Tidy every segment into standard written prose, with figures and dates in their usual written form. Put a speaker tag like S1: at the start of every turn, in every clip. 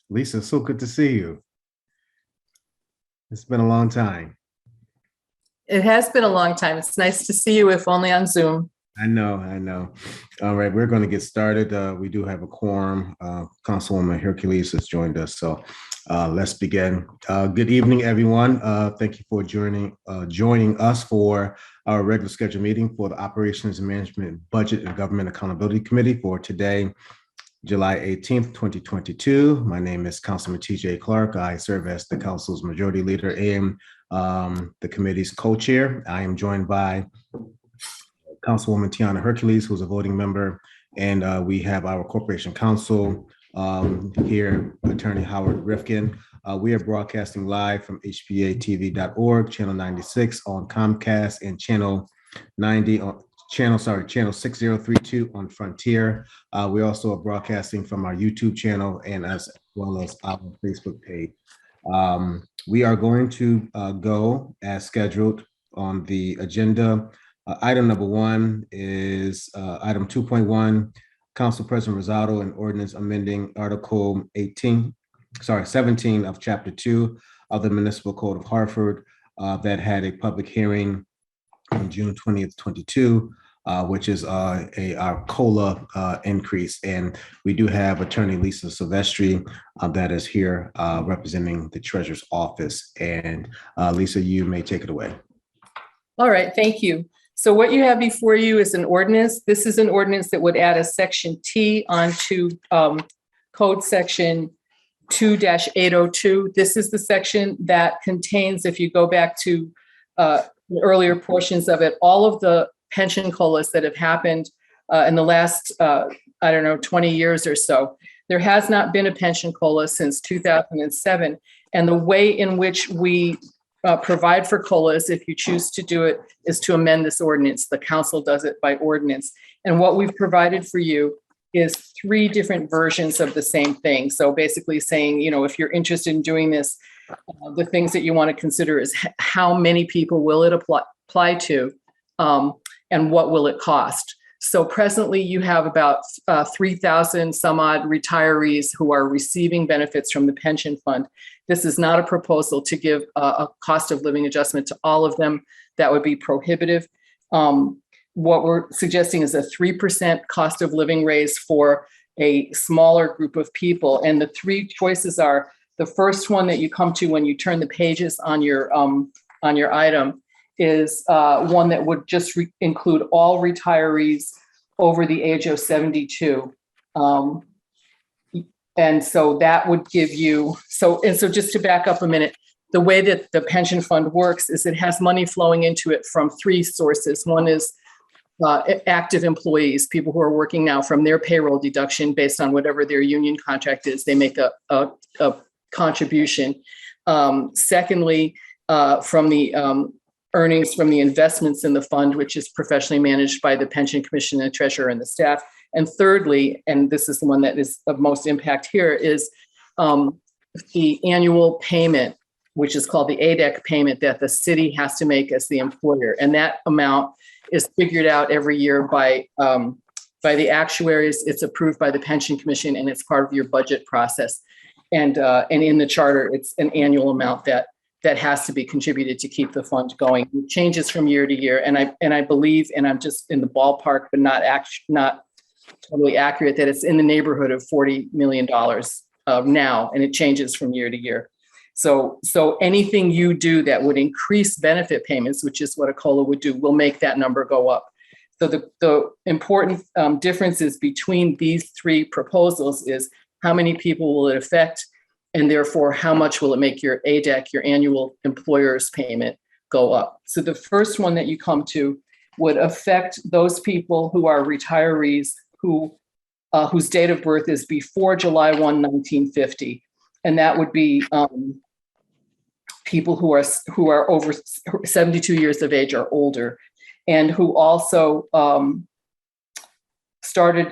S1: Lisa, so good to see you. It's been a long time.
S2: It has been a long time. It's nice to see you, if only on Zoom.
S1: I know. All right, we're going to get started. We do have a quorum. Councilwoman Hercules has joined us, so let's begin. Good evening, everyone. Thank you for joining us for our regular scheduled meeting for the Operations and Management, Budget and Government Accountability Committee for today, July 18th, 2022. My name is Councilman TJ Clark. I serve as the council's majority leader and the committee's co-chair. I am joined by Councilwoman Tiana Hercules, who's a voting member, and we have our corporation counsel here, Attorney Howard Rifkin. We are broadcasting live from HPA-TV.org, channel 96 on Comcast, and channel 90 on channel 6032 on Frontier. We also are broadcasting from our YouTube channel and as well as our Facebook page. We are going to go as scheduled on the agenda. Item number 1 is item 2.1, Council President Rosado, an ordinance amending Article 17 of Chapter 2 of the Municipal Code of Hartford that had a public hearing on June 20th, 22, which is our COLA increase. And we do have Attorney Lisa Silvestri that is here representing the Treasurer's Office. And Lisa, you may take it away.
S2: All right, thank you. So what you have before you is an ordinance. This is an ordinance that would add a section T onto code section 2-802. This is the section that contains, if you go back to the earlier portions of it, all of the pension COLAs that have happened in the last, 20 years or so. There has not been a pension COLA since 2007. And the way in which we provide for COLAs, if you choose to do it, is to amend this ordinance. The council does it by ordinance. And what we've provided for you is 3 different versions of the same thing. So basically saying, if you're interested in doing this, the things that you want to consider is how many people will it apply to, and what will it cost? So presently you have about 3,000 some odd retirees who are receiving benefits from the pension fund. This is not a proposal to give a cost of living adjustment to all of them. That would be prohibitive. What we're suggesting is a 3% cost of living raise for a smaller group of people. And the 3 choices are, the first one that you come to when you turn the pages on your item is one that would just include all retirees over the age of 72. And so that would give you, so just to back up a minute, the way that the pension fund works is it has money flowing into it from 3 sources. One is active employees, people who are working now, from their payroll deduction based on whatever their union contract is, they make a contribution. Secondly, from the earnings from the investments in the fund, which is professionally managed by the Pension Commission and Treasurer and the staff. And thirdly, and this is the one that is of most impact here, is the annual payment, which is called the ADEC payment that the city has to make as the employer. And that amount is figured out every year by the actuaries. It's approved by the Pension Commission, and it's part of your budget process. And in the charter, it's an annual amount that has to be contributed to keep the fund going. It changes from year to year, and I believe, and I'm just in the ballpark, but not totally accurate, that it's in the neighborhood of $40 million now, and it changes from year to year. So anything you do that would increase benefit payments, which is what a COLA would do, will make that number go up. So the important differences between these 3 proposals is how many people will it affect, and therefore how much will it make your ADEC, your annual employer's payment, go up. So the first one that you come to would affect those people who are retirees whose date of birth is before July 1, 1950. And that would be people who are over 72 years of age or older, and who also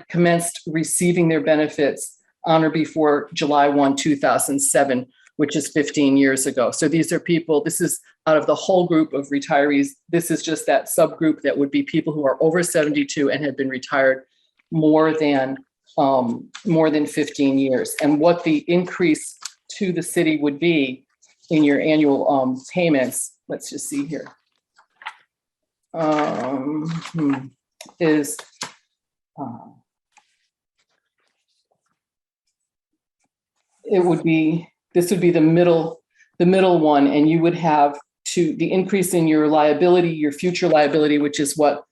S2: commenced receiving their benefits on or before July 1, 2007, which is 15 years ago. So these are people, this is out of the whole group of retirees, this is just that subgroup that would be people who are over 72 and have been retired more than 15 years. And what the increase to the city would be in your annual payments, let's just see here, is this would be the middle one, and you would have the increase in your liability, your future liability, which is what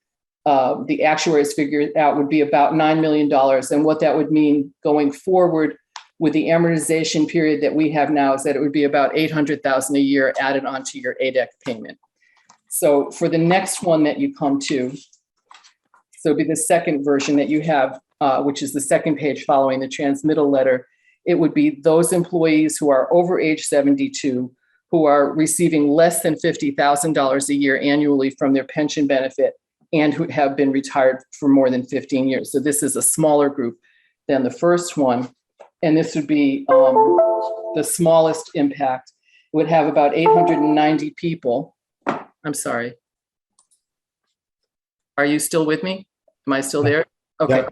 S2: the actuaries figured out would be about $9 million. And what that would mean going forward with the amortization period that we have now is that it would be about $800,000 a year added onto your ADEC payment. So for the next one that you come to, so it'd be the second version that you have, which is the second page following the transmittal letter. It would be those employees who are over age 72, who are receiving less than $50,000 a year annually from their pension benefit, and who have been retired for more than 15 years. So this is a smaller group than the first one. And this would be the smallest impact. It would have about 890 people. I'm sorry. Are you still with me? Am I still there? Okay.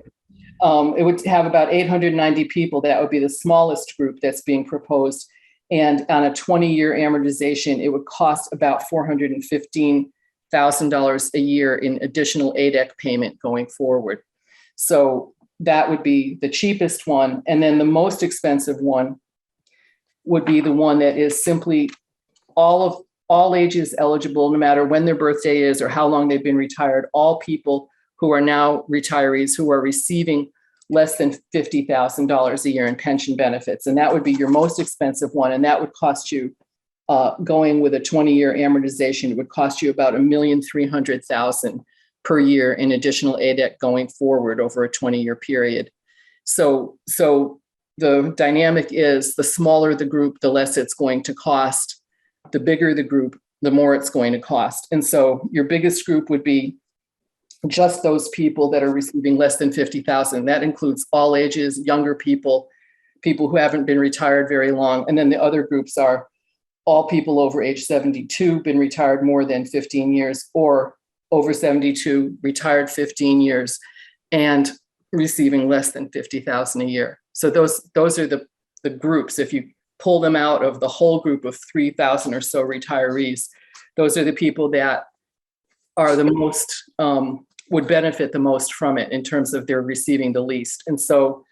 S2: It would have about 890 people. That would be the smallest group that's being proposed. And on a 20-year amortization, it would cost about $415,000 a year in additional ADEC payment going forward. So that would be the cheapest one. And then the most expensive one would be the one that is simply all ages eligible, no matter when their birthday is or how long they've been retired, all people who are now retirees who are receiving less than $50,000 a year in pension benefits. And that would be your most expensive one. And that would cost you, going with a 20-year amortization, it would cost you about $1,300,000 per year in additional ADEC going forward over a 20-year period. So the dynamic is the smaller the group, the less it's going to cost. The bigger the group, the more it's going to cost. And so your biggest group would be just those people that are receiving less than $50,000. That includes all ages, younger people who haven't been retired very long. And then the other groups are all people over age 72, been retired more than 15 years, or over 72, retired 15 years, and receiving less than $50,000 a year. So those are the groups. If you pull them out of the whole group of 3,000 or so retirees, those are the people that are the most, would benefit the most from it in terms of their receiving the least. And so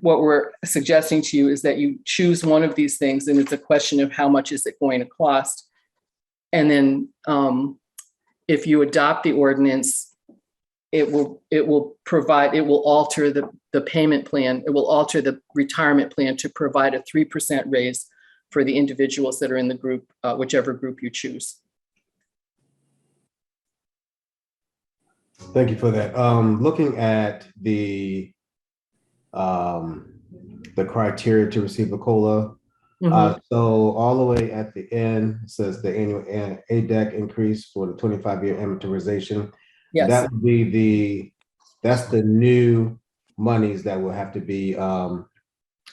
S2: what we're suggesting to you is that you choose one of these things, and it's a question of how much is it going to cost. And then if you adopt the ordinance, it will alter the payment plan. It will alter the retirement plan to provide a 3% raise for the individuals that are in the group, whichever group you choose.
S1: Thank you for that. Looking at the criteria to receive a COLA. So all the way at the end, it says the annual ADEC increase for the 25-year amortization.
S2: Yes.
S1: That would be that's the new monies that will have to be,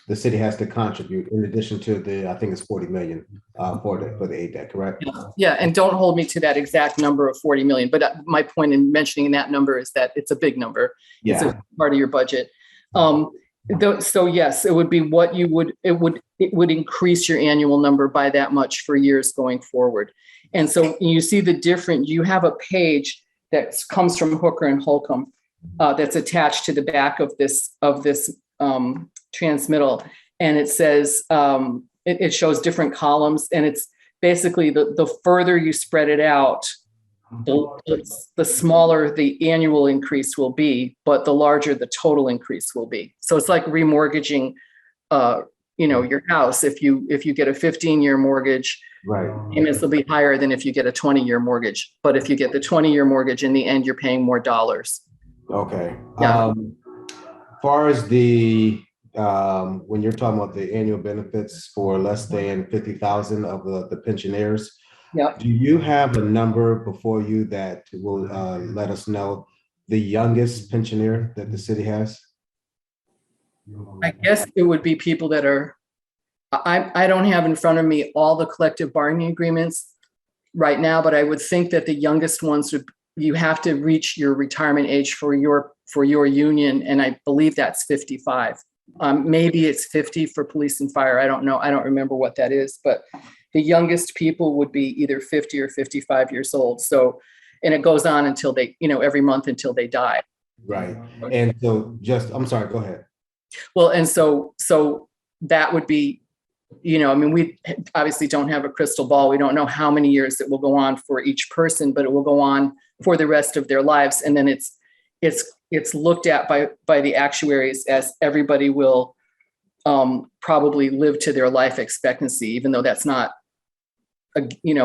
S1: the city has to contribute in addition to I think it's 40 million for the ADEC, correct?
S2: Yeah, and don't hold me to that exact number of 40 million, but my point in mentioning that number is that it's a big number. Yeah. It's a part of your budget. So yes, it would be what you would, it would increase your annual number by that much for years going forward. And so you see you have a page that comes from Hooker and Holcomb that's attached to the back of this transmittal. And it says, it shows different columns, and it's basically the further you spread it out, the smaller the annual increase will be, but the larger the total increase will be. So it's like remortgaging, your house. If you get a 15-year mortgage,
S1: Right.
S2: payments will be higher than if you get a 20-year mortgage. But if you get the 20-year mortgage, in the end, you're paying more dollars.
S1: Okay.
S2: Yeah.
S1: Far as the when you're talking about the annual benefits for less than 50,000 of the pensioners,
S2: Yeah.
S1: do you have a number before you that will let us know the youngest pensioner that the city has?
S2: I guess it would be people that are, I don't have in front of me all the collective bargaining agreements right now, but I would think that the youngest ones you have to reach your retirement age for your union, and I believe that's 55. Maybe it's 50 for police and fire. I don't know. I don't remember what that is, but the youngest people would be either 50 or 55 years old. So, and it goes on until they, every month until they die.
S1: Right. And so I'm sorry, go ahead.
S2: Well, and so that would be, we obviously don't have a crystal ball. We don't know how many years it will go on for each person, but it will go on for the rest of their lives. And then it's looked at by the actuaries as everybody will probably live to their life expectancy, even though that's not,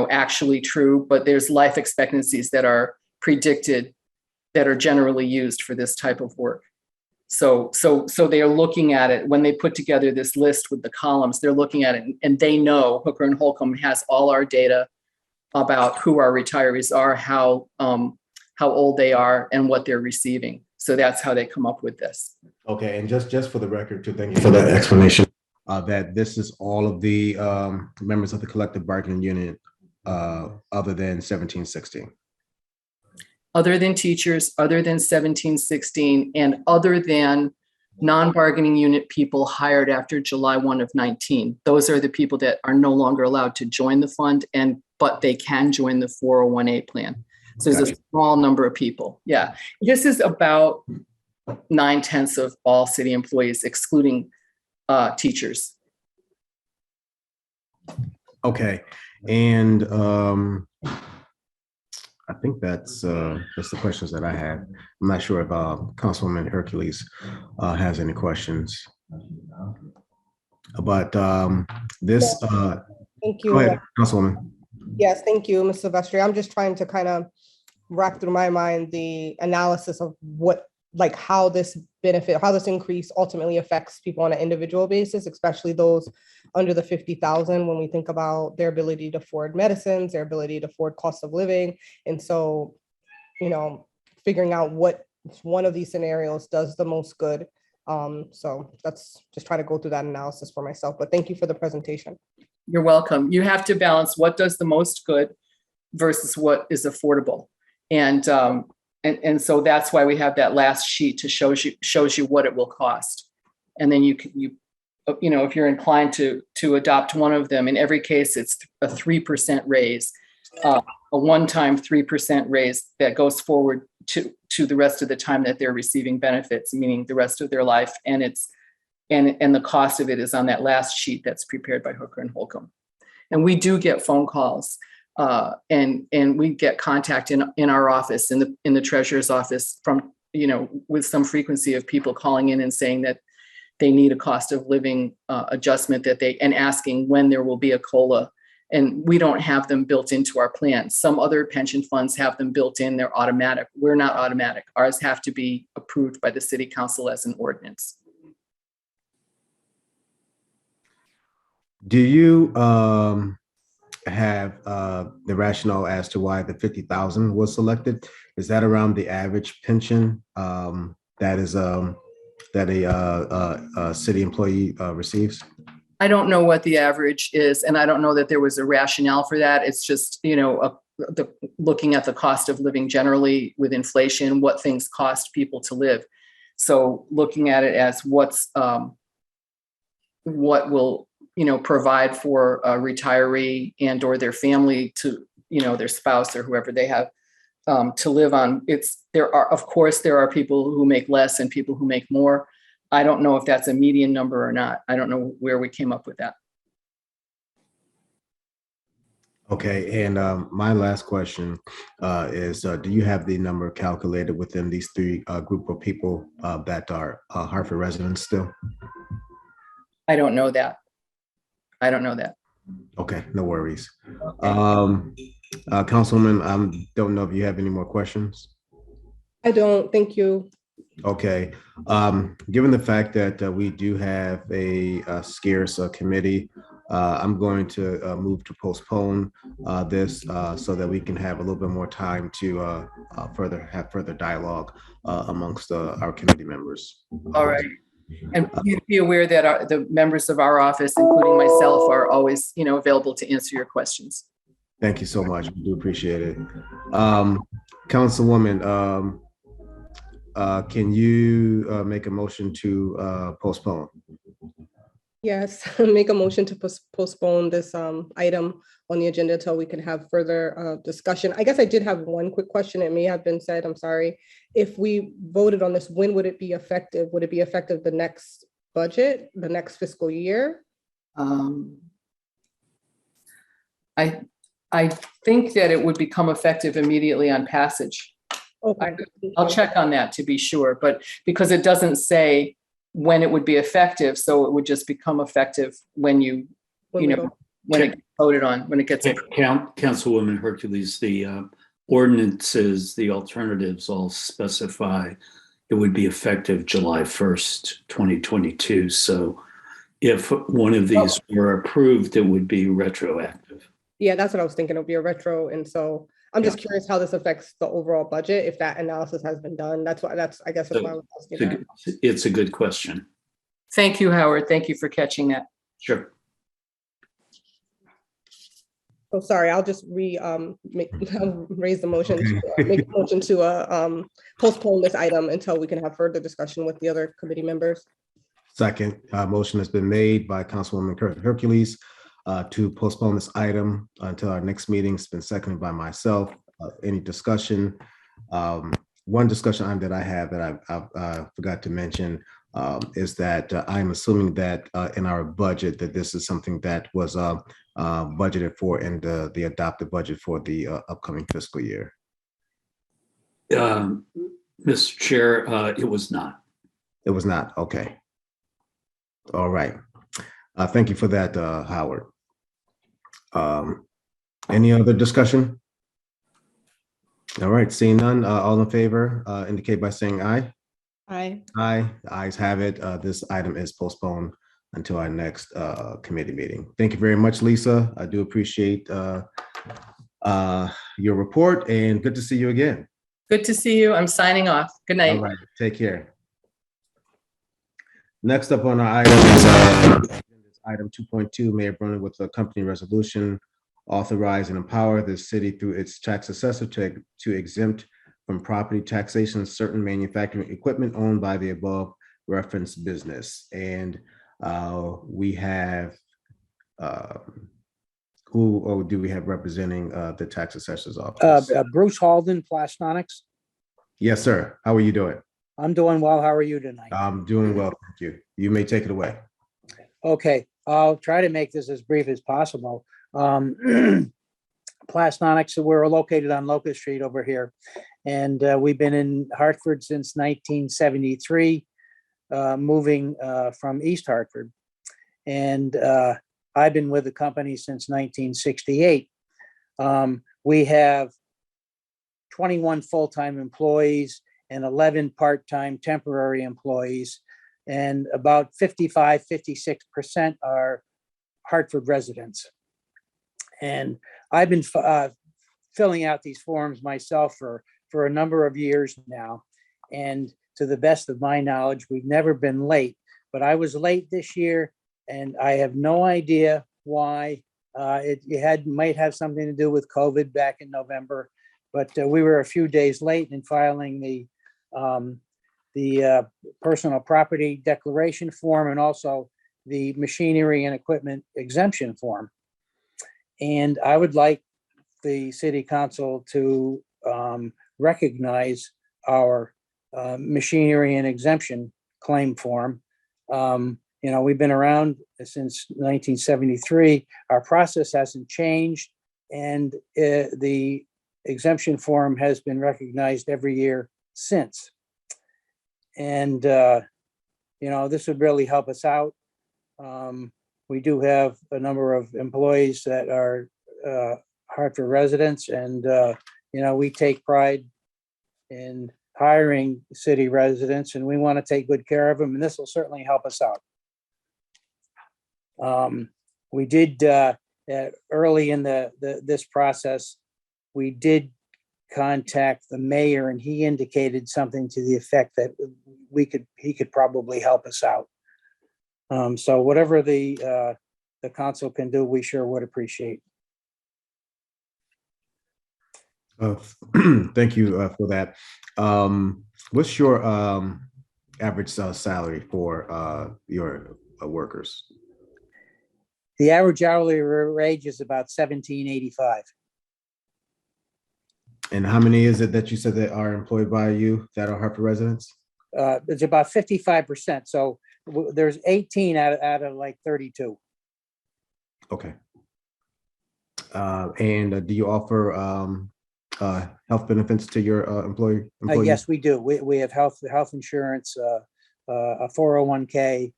S2: actually true. But there's life expectancies that are predicted that are generally used for this type of work. So they are looking at it when they put together this list with the columns. They're looking at it, and they know Hooker and Holcomb has all our data about who our retirees are, how old they are, and what they're receiving. So that's how they come up with this.
S1: Okay, and just for the record, too, thank you for that explanation. That this is all of the members of the collective bargaining unit, other than 1716.
S2: Other than teachers, other than 1716, and other than non-bargaining unit people hired after July 1 of 19. Those are the people that are no longer allowed to join the fund, but they can join the 401A plan. So there's a small number of people. Yeah, this is about 9/10 of all city employees, excluding teachers.
S1: Okay, and I think that's the questions that I had. I'm not sure if Councilwoman Hercules has any questions. But this.
S3: Thank you.
S1: Go ahead, Councilwoman.
S3: Yes, thank you, Ms. Silvestri. I'm just trying to kind of rack through my mind the analysis of how this increase ultimately affects people on an individual basis, especially those under the 50,000, when we think about their ability to afford medicines, their ability to afford cost of living. And so, figuring out what one of these scenarios does the most good. So that's just trying to go through that analysis for myself, but thank you for the presentation.
S2: You're welcome. You have to balance what does the most good versus what is affordable. And so that's why we have that last sheet to shows you what it will cost. And then if you're inclined to adopt one of them, in every case, it's a 3% raise, a one-time 3% raise that goes forward to the rest of the time that they're receiving benefits, meaning the rest of their life. And the cost of it is on that last sheet that's prepared by Hooker and Holcomb. And we do get phone calls and we get contact in our office, in the treasurer's office, from, with some frequency of people calling in and saying that they need a cost of living adjustment and asking when there will be a COLA. And we don't have them built into our plan. Some other pension funds have them built in, they're automatic. We're not automatic. Ours have to be approved by the city council as an ordinance.
S1: Do you have the rationale as to why the 50,000 was selected? Is that around the average pension that a city employee receives?
S2: I don't know what the average is, and I don't know that there was a rationale for that. It's just, looking at the cost of living generally with inflation, what things cost people to live. So looking at it as what will provide for a retiree and or their family to, their spouse or whoever they have to live on. There are people who make less and people who make more. I don't know if that's a median number or not. I don't know where we came up with that.
S1: Okay, and my last question is, do you have the number calculated within these three group of people that are Hartford residents still?
S2: I don't know that. I don't know that.
S1: Okay, no worries.
S2: Okay.
S1: Councilwoman, I don't know if you have any more questions.
S3: I don't, thank you.
S1: Okay, given the fact that we do have a scarce committee, I'm going to move to postpone this so that we can have a little bit more time to have further dialogue amongst our committee members.
S2: All right. And please be aware that the members of our office, including myself, are always, available to answer your questions.
S1: Thank you so much. We do appreciate it. Councilwoman, can you make a motion to postpone?
S3: Yes, make a motion to postpone this item on the agenda until we can have further discussion. I guess I did have one quick question. It may have been said, I'm sorry. If we voted on this, when would it be effective? Would it be effective the next budget, the next fiscal year?
S2: I think that it would become effective immediately on passage.
S3: Okay.
S2: I'll check on that to be sure, but because it doesn't say when it would be effective, so it would just become effective when when it gets voted on, when it gets.
S4: Councilwoman Hercules, the ordinances, the alternatives all specify it would be effective July 1st, 2022. So if one of these were approved, it would be retroactive.
S3: Yeah, that's what I was thinking. It'll be a retro. And so I'm just curious how this affects the overall budget, if that analysis has been done. I guess that's why I was asking that.
S4: It's a good question.
S2: Thank you, Howard. Thank you for catching that.
S4: Sure.
S3: Oh, sorry, I'll just raise the motion, make a motion to postpone this item until we can have further discussion with the other committee members.
S1: Second, motion has been made by Councilwoman Hercules to postpone this item until our next meeting. It's been seconded by myself. Any discussion? One discussion item that I have that I forgot to mention is that I'm assuming that in our budget that this is something that was budgeted for in the adopted budget for the upcoming fiscal year.
S4: Mr. Chair, it was not.
S1: It was not. Okay. All right. Thank you for that, Howard. Any other discussion? All right, seeing none, all in favor indicate by saying aye.
S3: Aye.
S1: Aye, the ayes have it. This item is postponed until our next committee meeting. Thank you very much, Lisa. I do appreciate your report and good to see you again.
S2: Good to see you. I'm signing off. Good night.
S1: All right, take care. Next up on our item is item 2.2, Mayor Bruner with a company resolution authorize and empower the city through its tax assessor to exempt from property taxation certain manufacturing equipment owned by the above referenced business. And we have, who do we have representing the tax assessor's office?
S5: Bruce Halden, Plastonics.
S1: Yes, sir. How are you doing?
S5: I'm doing well. How are you tonight?
S1: I'm doing well, thank you. You may take it away.
S5: Okay, I'll try to make this as brief as possible. Plastonics, we're located on Locust Street over here, and we've been in Hartford since 1973, moving from East Hartford. And I've been with the company since 1968. We have 21 full-time employees and 11 part-time temporary employees, and about 55–56% are Hartford residents. And I've been filling out these forms myself for a number of years now. And to the best of my knowledge, we've never been late, but I was late this year and I have no idea why. It might have something to do with COVID back in November, but we were a few days late in filing the personal property declaration form and also the machinery and equipment exemption form. And I would like the city council to recognize our machinery and exemption claim form. We've been around since 1973. Our process hasn't changed. And the exemption form has been recognized every year since. And, this would really help us out. We do have a number of employees that are Hartford residents, and, we take pride in hiring city residents, and we want to take good care of them, and this will certainly help us out. We did, early in this process, we did contact the mayor, and he indicated something to the effect that he could probably help us out. So whatever the council can do, we sure would appreciate.
S1: Thank you for that. What's your average salary for your workers?
S5: The average hourly wage is about $17.85.
S1: And how many is it that you said that are employed by you that are Hartford residents?
S5: It's about 55%. So there's 18 out of like 32.
S1: Okay. And do you offer health benefits to your employees?
S5: Yes, we do. We have health insurance, a 401k,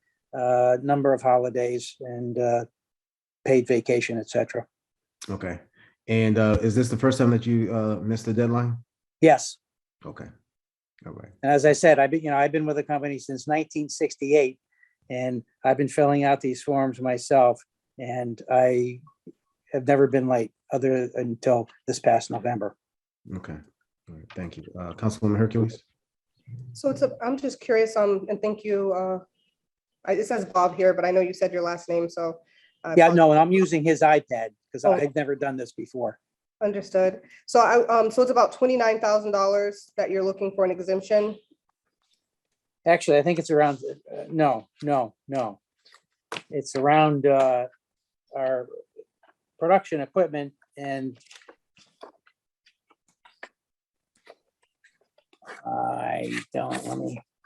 S5: number of holidays, and paid vacation, etc.
S1: Okay. And is this the first time that you missed the deadline?
S5: Yes.
S1: Okay. All right.
S5: And as I said, I've been with the company since 1968, and I've been filling out these forms myself, and I have never been late until this past November.
S1: Okay. All right. Thank you. Councilwoman Hercules?
S3: So I'm just curious, and thank you. It says Bob here, but I know you said your last name, so.
S5: Yeah, no, I'm using his iPad because
S3: Oh.
S5: I've never done this before.
S3: Understood. So so it's about $29,000 that you're looking for an exemption.
S5: Actually, I think it's around, no. It's around our production equipment and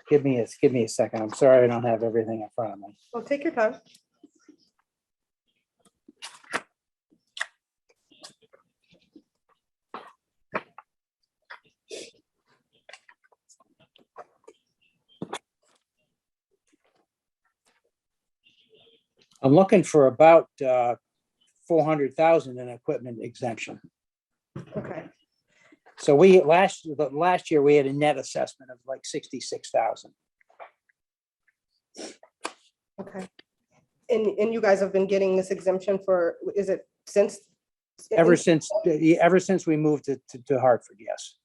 S5: give me a second. I'm sorry, I don't have everything in front of me.
S3: Well, take your time.
S5: I'm looking for about 400,000 in equipment exemption.
S3: Okay.
S5: So last year we had a net assessment of like 66,000.
S3: Okay. And you guys have been getting this exemption for, is it since?
S5: Ever since we moved to Hartford, yes.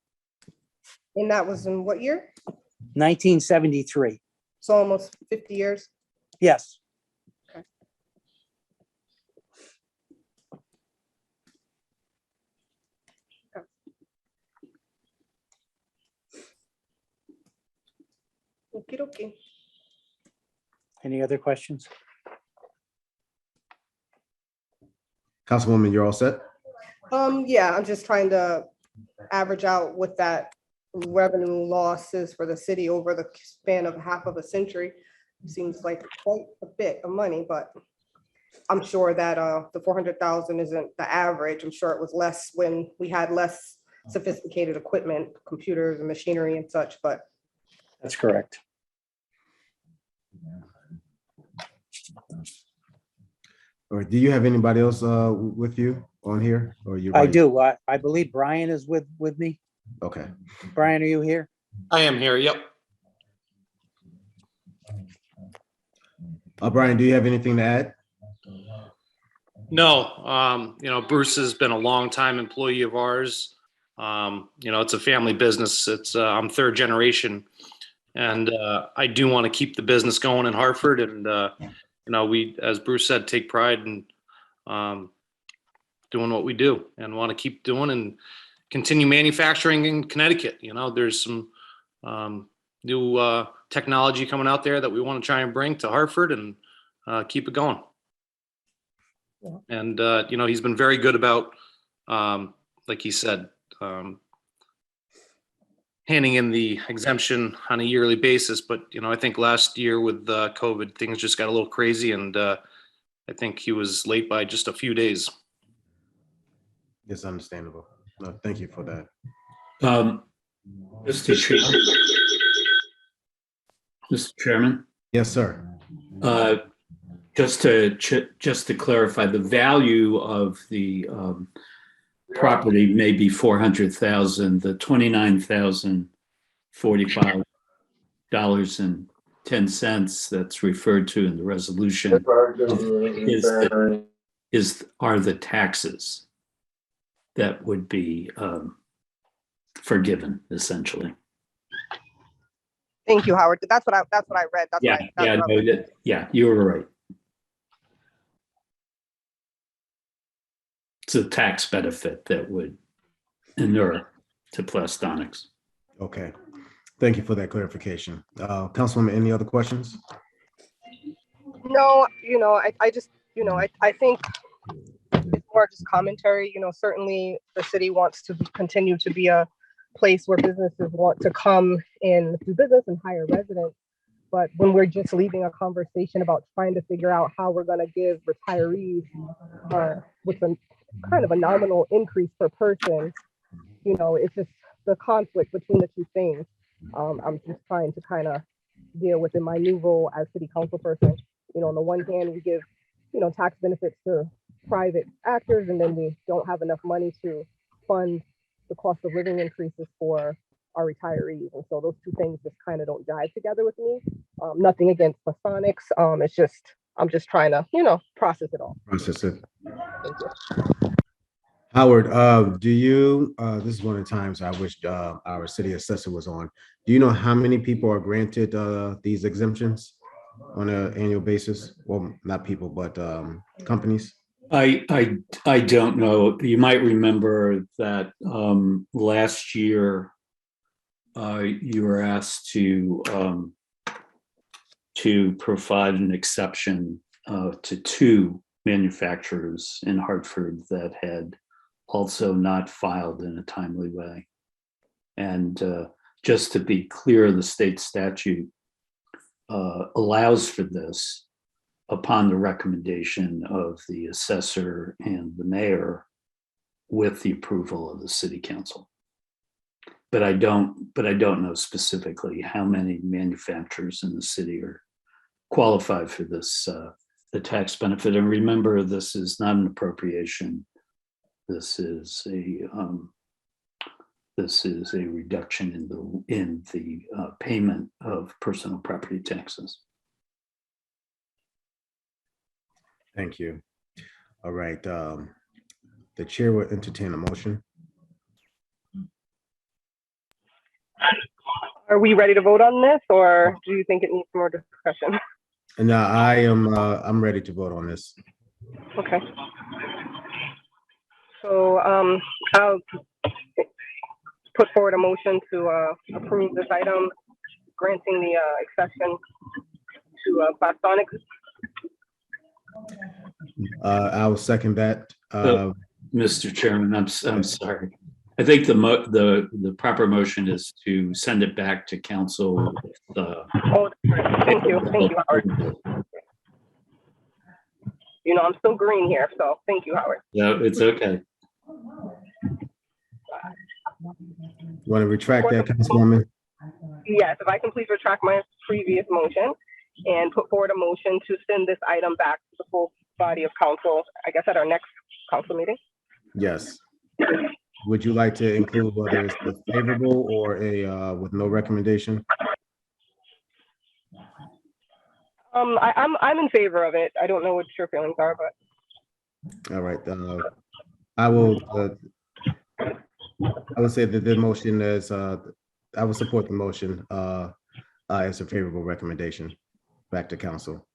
S3: And that was in what year?
S5: 1973.
S3: So almost 50 years.
S5: Yes.
S3: Okie dokie.
S5: Any other questions?
S1: Councilwoman, you're all set?
S3: Yeah, I'm just trying to average out what that revenue loss is for the city over the span of half of a century. Seems like quite a bit of money, but I'm sure that the 400,000 isn't the average. I'm sure it was less when we had less sophisticated equipment, computers and machinery and such, but.
S5: That's correct.
S1: Or do you have anybody else with you on here? Or you?
S5: I do. I believe Brian is with me.
S1: Okay.
S5: Brian, are you here?
S6: I am here. Yep.
S1: Brian, do you have anything to add?
S6: No, Bruce has been a longtime employee of ours. It's a family business. I'm third generation, and I do want to keep the business going in Hartford. And we, as Bruce said, take pride in doing what we do and want to keep doing and continue manufacturing in Connecticut. There's some new technology coming out there that we want to try and bring to Hartford and keep it going.
S3: Yeah.
S6: And, he's been very good about, like he said, handing in the exemption on a yearly basis. But, I think last year with COVID, things just got a little crazy. And I think he was late by just a few days.
S1: It's understandable. No, thank you for that.
S4: Mr. Chairman,
S1: Yes, sir.
S4: just to clarify, the value of the property may be 400,000. The $29,045.10 that's referred to in the resolution are the taxes that would be forgiven, essentially.
S3: Thank you, Howard. That's what I read.
S4: Yeah, you were right. It's a tax benefit that would inure to Plastonics.
S1: Okay. Thank you for that clarification. Councilwoman, any other questions?
S3: No, I just, I think it's more just commentary. Certainly the city wants to continue to be a place where businesses want to come and do business and hire residents. But when we're just leaving a conversation about trying to figure out how we're going to give retirees with a kind of a nominal increase per person, it's just the conflict between the two things. I'm just trying to kind of deal with in my new role as city council person. On the one hand, we give, tax benefits to private actors, and then we don't have enough money to fund the cost of living increases for our retirees. And so those two things just kind of don't jive together with me. Nothing against Masonics. It's just, I'm just trying to, process it all.
S1: Process it.
S3: Thank you.
S1: Howard, do you, this is one of the times I wish our city assessor was on. Do you know how many people are granted these exemptions on an annual basis? Well, not people, but companies?
S4: I don't know. You might remember that last year you were asked to provide an exception to 2 manufacturers in Hartford that had also not filed in a timely way. And just to be clear, the state statute allows for this upon the recommendation of the assessor and the mayor with the approval of the city council. But I don't know specifically how many manufacturers in the city are qualified for this, the tax benefit. And remember, this is not an appropriation. This is a reduction in the payment of personal property taxes.
S1: Thank you. All right. The chair will entertain a motion.
S3: Are we ready to vote on this, or do you think it needs more discussion?
S1: And I'm ready to vote on this.
S3: Okay. So I'll put forward a motion to approve this item, granting the exception to Plastonics.
S1: I will second that.
S4: Mr. Chairman, I'm sorry. I think the proper motion is to send it back to council.
S3: Thank you, Howard. I'm still green here, so thank you, Howard.
S4: No, it's okay.
S1: Want to retract that, Councilwoman?
S3: Yes, if I can please retract my previous motion and put forward a motion to send this item back to the full body of council, I guess at our next council meeting. Yes.
S1: Would you like to include whether it's a favorable or a with no recommendation?
S3: I'm in favor of it. I don't know what your feelings are, but. All right.
S1: I will say that the motion is I will support the motion as a favorable recommendation back to council.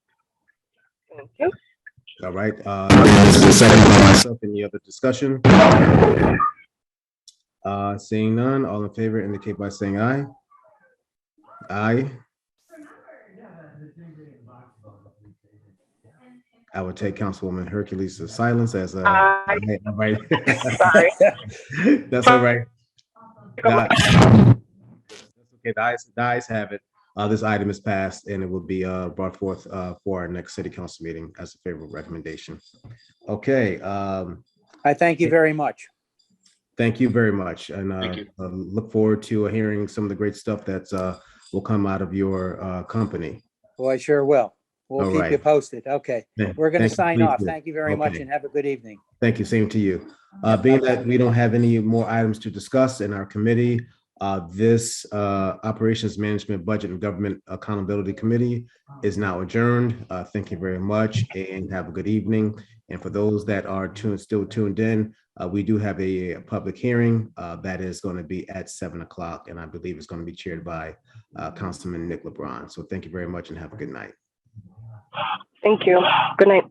S3: Thank you.
S1: All right. This is a second for myself. Any other discussion? Seeing none, all in favor indicate by saying aye. Aye. I would take Councilwoman Hercules' silence as a aye. All right.
S3: Sorry.
S1: That's all right. That's okay. The ayes have it. This item is passed and it will be brought forth for our next city council meeting as a favorable recommendation. Okay.
S5: I thank you very much.
S1: Thank you very much. And
S6: Thank you.
S1: look forward to hearing some of the great stuff that's will come out of your company.
S5: Well, I sure will. We'll
S1: All
S5: keep you
S1: right.
S5: posted. Okay. We're going to
S1: Thank you.
S5: sign
S1: Please
S5: off.
S1: do.
S5: Thank you very much
S1: Okay.
S5: and have a good evening.
S1: Thank you. Same to you. Being that we don't have any more items to discuss in our committee, this Operations Management Budget and Government Accountability Committee is now adjourned. Thank you very much and have a good evening. And for those that are still tuned in, we do have a public hearing that is going to be at 7 o'clock, and I believe it's going to be chaired by Councilman Nick LeBron. So thank you very much and have a good night.
S3: Thank you. Good night.